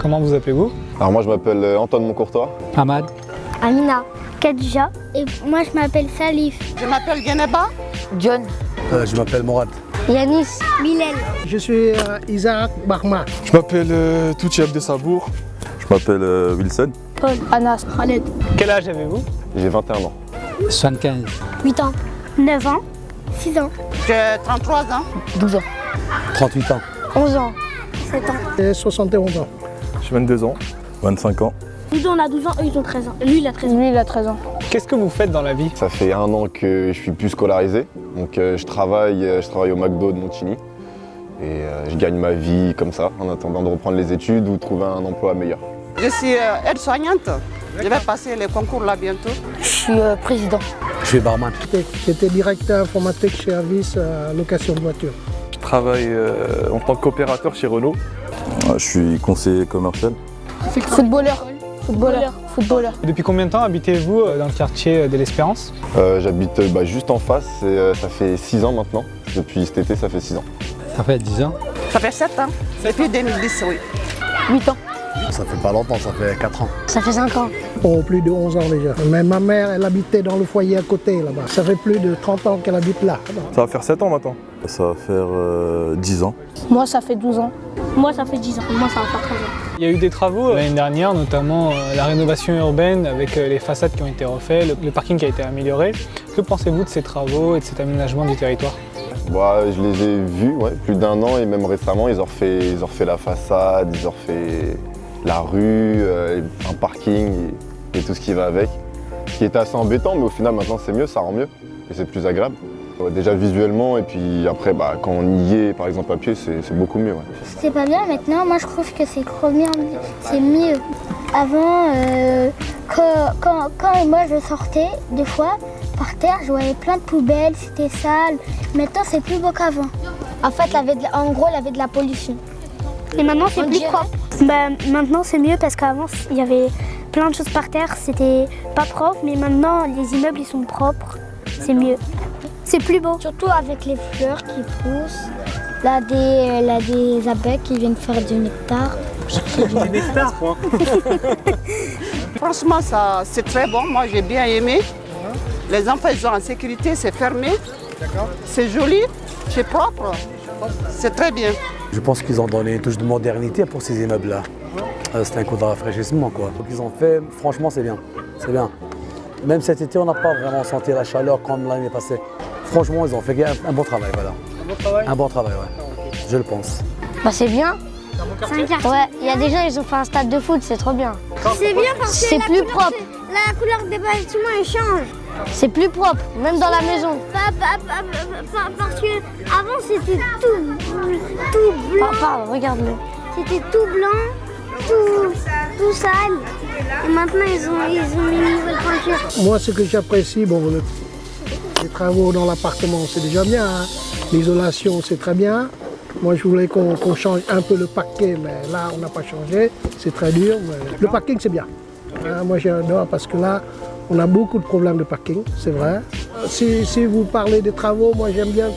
Comment vous appelez-vous? Alors moi je m'appelle Antoine Moncourtois. Ahmad. Amina. Khadija. Et moi je m'appelle Salif. Je m'appelle Geneba. John. Je m'appelle Morad. Yanis. Bilal. Je suis Isaac Bahma. Je m'appelle Touti Abdessabour. Je m'appelle Wilson. Paul. Anas. Khaled. Quel âge avez-vous? J'ai 21 ans. 75. 8 ans. 9 ans. 6 ans. J'ai 33 ans. 12 ans. 38 ans. 11 ans. 7 ans. Et 71 ans. J'ai 22 ans. 25 ans. Nous on a 12 ans, eux ils ont 13 ans. Lui il a 13 ans. Lui, il a 13 ans. Qu'est-ce que vous faites dans la vie? Ça fait 1 an que je suis plus scolarisé. Donc je travaille au McDo de Montigny. Et je gagne ma vie comme ça, en attendant de reprendre les études ou trouver un emploi meilleur. Je suis aide-soignante. Je vais passer les concours là bientôt. Je suis président. Je suis barman. J'étais directeur informatique service location de voiture. Je travaille en tant qu'opérateur chez Renault. Je suis conseiller commercial. Footballeur. Depuis combien de temps habitez-vous dans le quartier de l'Espérance? J'habite juste en face et ça fait 6 ans maintenant. Depuis cet été, ça fait 6 ans. Ça fait 10 ans. Ça fait 7 ans. Depuis 2010, oui. 8 ans. Ça fait pas longtemps, ça fait 4 ans. Ça fait 5 ans. Oh, plus de 11 ans déjà. Mais ma mère, elle habitait dans le foyer à côté là-bas. Ça fait plus de 30 ans qu'elle habite là. Ça va faire 7 ans maintenant. Ça va faire 10 ans. Moi, ça fait 12 ans. Moi ça fait 10 ans. Moi ça va faire 13 ans. Il y a eu des travaux l'année dernière, notamment la rénovation urbaine avec les façades qui ont été refaites, le parking qui a été amélioré. Que pensez-vous de ces travaux et de cet aménagement du territoire? Je les ai vus plus d'1 an et même récemment, ils ont refait la façade, ils ont refait la rue, un parking et tout ce qui va avec. Ce qui était assez embêtant, mais au final maintenant c'est mieux, ça rend mieux et c'est plus agréable. Déjà visuellement et puis après quand on y est par exemple à pied, c'est beaucoup mieux. C'était pas bien maintenant, moi je trouve que c'est c'est mieux. Avant, quand moi je sortais, des fois, par terre, je voyais plein de poubelles, c'était sale. Maintenant c'est plus beau qu'avant. En fait, en gros, il y avait de la pollution. Et maintenant c'est plus propre. Maintenant c'est mieux parce qu'avant il y avait plein de choses par terre, c'était pas propre, mais maintenant les immeubles ils sont propres, c'est mieux. C'est plus beau. Surtout avec les fleurs qui poussent, là des abeilles qui viennent faire du nectar. Du nectar, quoi. Franchement, c'est très bon. Moi, j'ai bien aimé. Les enfants, ils sont en sécurité, c'est fermé. C'est joli, c'est propre. C'est très bien. Je pense qu'ils ont donné une touche de modernité pour ces immeubles-là. C'est un coup de rafraîchissement, quoi. Donc ils ont fait, franchement, c'est bien. C'est bien. Même cet été, on n'a pas vraiment senti la chaleur comme l'année passée. Franchement, ils ont fait un bon travail, voilà. Un bon travail? Un bon travail, ouais. Je le pense. C'est bien. Ouais, il y a des gens, ils ont fait un stade de foot, c'est trop bien. C'est bien parce que c'est plus propre. La couleur des bâtiments, elle change. C'est plus propre, même dans la maison. Parce que avant c'était tout blanc. Pardon, regarde-le. C'était tout blanc, tout sale. Et maintenant ils ont mis une nouvelle peinture. Moi, ce que j'apprécie, les travaux dans l'appartement, c'est déjà bien. L'isolation, c'est très bien. Moi, je voulais qu'on change un peu le parquet, mais là, on n'a pas changé. C'est très dur. Mais le parking, c'est bien. Moi, j'adore parce que là, on a beaucoup de problèmes de parking, c'est vrai. Si vous parlez des travaux, moi, j'aime bien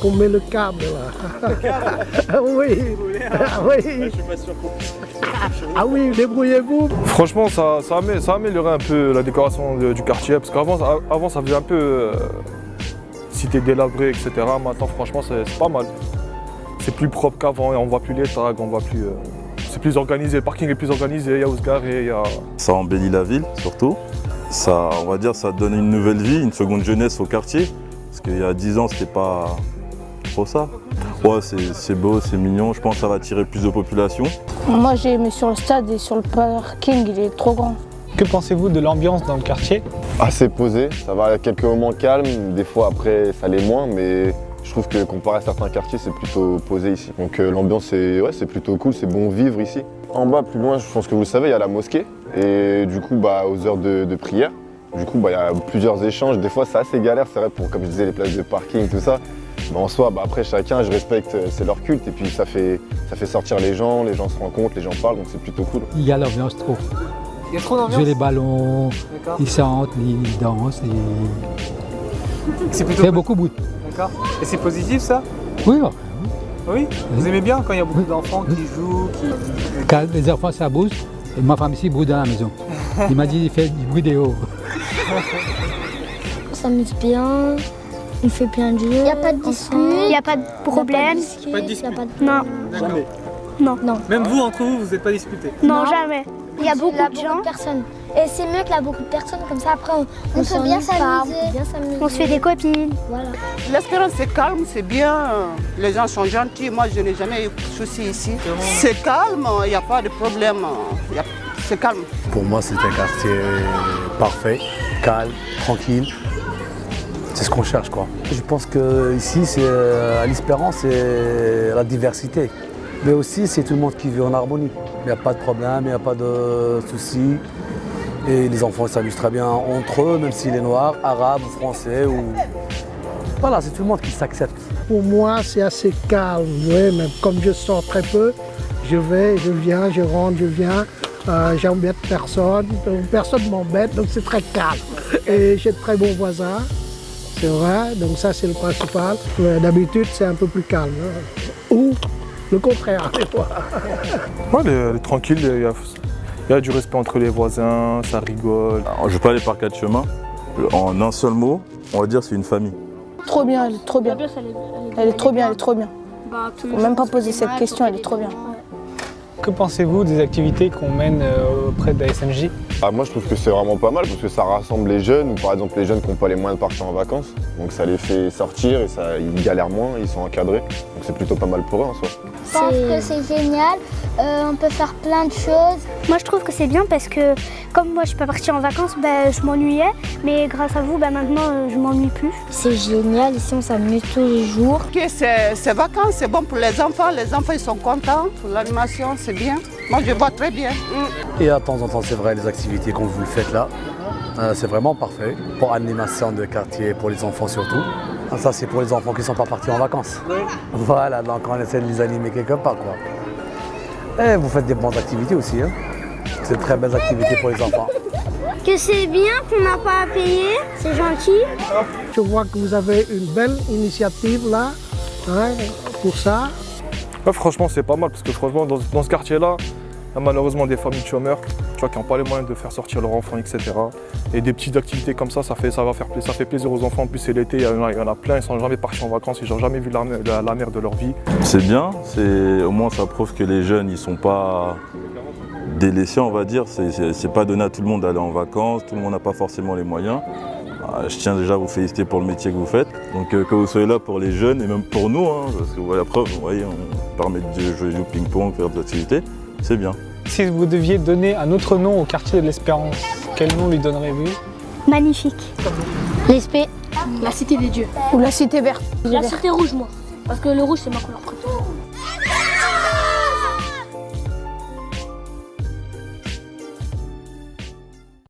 qu'on met le câble là. Oui. Oui. Je suis pas sûr qu'on... oui, débrouillez-vous. Franchement, ça a amélioré un peu la décoration du quartier. Parce qu'avant, ça faisait un peu cité délabrée, etc. Maintenant, franchement, c'est pas mal. C'est plus propre qu'avant et on voit plus les tags, on voit plus... c'est plus organisé, le parking est plus organisé, il y a où se garer, il y a... Ça embellit la ville, surtout. Ça, on va dire, ça donne une nouvelle vie, une seconde jeunesse au quartier. Parce qu'il y a 10 ans, c'était pas trop ça. Ouais, c'est beau, c'est mignon, je pense que ça va attirer plus de population. Moi, j'ai aimé sur le stade et sur le parking, il est trop grand. Que pensez-vous de l'ambiance dans le quartier? Assez posé, ça va, il y a quelques moments calmes, des fois après ça l'est moins, mais je trouve que comparé à certains quartiers, c'est plutôt posé ici. Donc l'ambiance, c'est plutôt cool, c'est bon vivre ici. En bas, plus loin, je pense que vous le savez, il y a la mosquée. Et du coup, aux heures de prière, du coup, il y a plusieurs échanges. Des fois, c'est assez galère, c'est vrai, pour, comme je disais, les places de parking, tout ça. En soi, après, chacun, je respecte, c'est leur culte. Et puis, ça fait sortir les gens se rencontrent, les gens parlent, donc c'est plutôt cool. Il y a l'ambiance trop. Il y a trop d'ambiance? Jouer les ballons, ils chantent, ils dansent. C'est plutôt... fait beaucoup de bruit. D'accord. Et c'est positif, ça? Oui, Oui. Vous aimez bien quand il y a beaucoup d'enfants qui jouent, Quand les enfants ça bouge, et ma femme ici bouge dans la maison. Il m'a dit il fait du bruit dehors. On s'amuse bien, on fait plein de jeux. Il n'y a pas de dispute, il n'y a pas de problème. Pas de dispute. Non. Jamais. Non. Non. Même vous, entre vous, vous n'êtes pas disputés? Non, jamais. Il y a beaucoup de personnes. Et c'est mieux qu'il y a beaucoup de personnes, comme ça après on peut bien s'amuser. On se fait des copines. Voilà. L'Espérance, c'est calme, c'est bien. Les gens sont gentils. Moi, je n'ai jamais eu de soucis ici. C'est calme, il n'y a pas de problème. C'est calme. Pour moi, c'est un quartier parfait, calme, tranquille. C'est ce qu'on cherche, quoi. Je pense qu'ici, à l'Espérance, c'est la diversité. Mais aussi, c'est tout le monde qui vit en harmonie. Il n'y a pas de problème, il n'y a pas de soucis. Et les enfants s'amusent très bien entre eux, même s'il est noir, arabe ou français. Voilà, c'est tout le monde qui s'accepte. Pour moi, c'est assez calme. Oui, mais comme je sors très peu, je vais, je viens, je rentre, je viens. J'embête personne, personne ne m'embête, donc c'est très calme. Et j'ai de très bons voisins, c'est vrai, donc ça c'est le principal. D'habitude, c'est un peu plus calme. Ou le contraire, des fois. Ouais, elle est tranquille, il y a du respect entre les voisins, ça rigole. Alors, je vais pas aller par quatre chemins. En un seul mot, on va dire c'est une famille. Trop bien, elle est trop bien. Elle est trop bien, elle est trop bien. Faut même pas poser cette question, elle est trop bien. Que pensez-vous des activités qu'on mène auprès de la SNJ? Moi je trouve que c'est vraiment pas mal parce que ça rassemble les jeunes, ou par exemple les jeunes qui n'ont pas les moyens de partir en vacances. Donc ça les fait sortir et ils galèrent moins, ils sont encadrés. Donc c'est plutôt pas mal pour eux en soi. Je pense que c'est génial, on peut faire plein de choses. Moi je trouve que c'est bien parce que comme moi je suis pas partie en vacances, je m'ennuyais. Mais grâce à vous, maintenant je m'ennuie plus. C'est génial, ici on s'amuse tous les jours. Ok, ces vacances, c'est bon pour les enfants ils sont contents. L'animation, c'est bien. Moi je vois très bien. Et de temps en temps, c'est vrai, les activités qu'on vous le faites là, c'est vraiment parfait. Pour animation de quartier, pour les enfants surtout. Ça, c'est pour les enfants qui ne sont pas partis en vacances. Oui. Voilà, donc on essaie de les animer quelque part, quoi. Et vous faites des bonnes activités aussi, hein. C'est de très belles activités pour les enfants. Que c'est bien qu'on n'a pas à payer, c'est gentil. Je vois que vous avez une belle initiative là, pour ça. Ouais, franchement, c'est pas mal parce que franchement, dans ce quartier-là, il y a malheureusement des familles de chômeurs qui n'ont pas les moyens de faire sortir leurs enfants, etc. Et des petites activités comme ça, ça fait plaisir aux enfants. En plus, c'est l'été, il y en a plein, ils ne sont jamais partis en vacances, ils n'ont jamais vu la mer de leur vie. C'est bien, au moins ça prouve que les jeunes, ils ne sont pas délaissés, on va dire. C'est pas donné à tout le monde d'aller en vacances, tout le monde n'a pas forcément les moyens. Je tiens déjà à vous féliciter pour le métier que vous faites. Donc que vous soyez là pour les jeunes et même pour nous, parce que la preuve, vous voyez, on permet de jouer au ping-pong, faire des activités, c'est bien. Si vous deviez donner un autre nom au quartier de l'Espérance, quel nom lui donnerez-vous? Magnifique. L'esprit. La cité des dieux. Ou la cité verte. La cité rouge, moi. Parce que le rouge, c'est ma couleur préférée.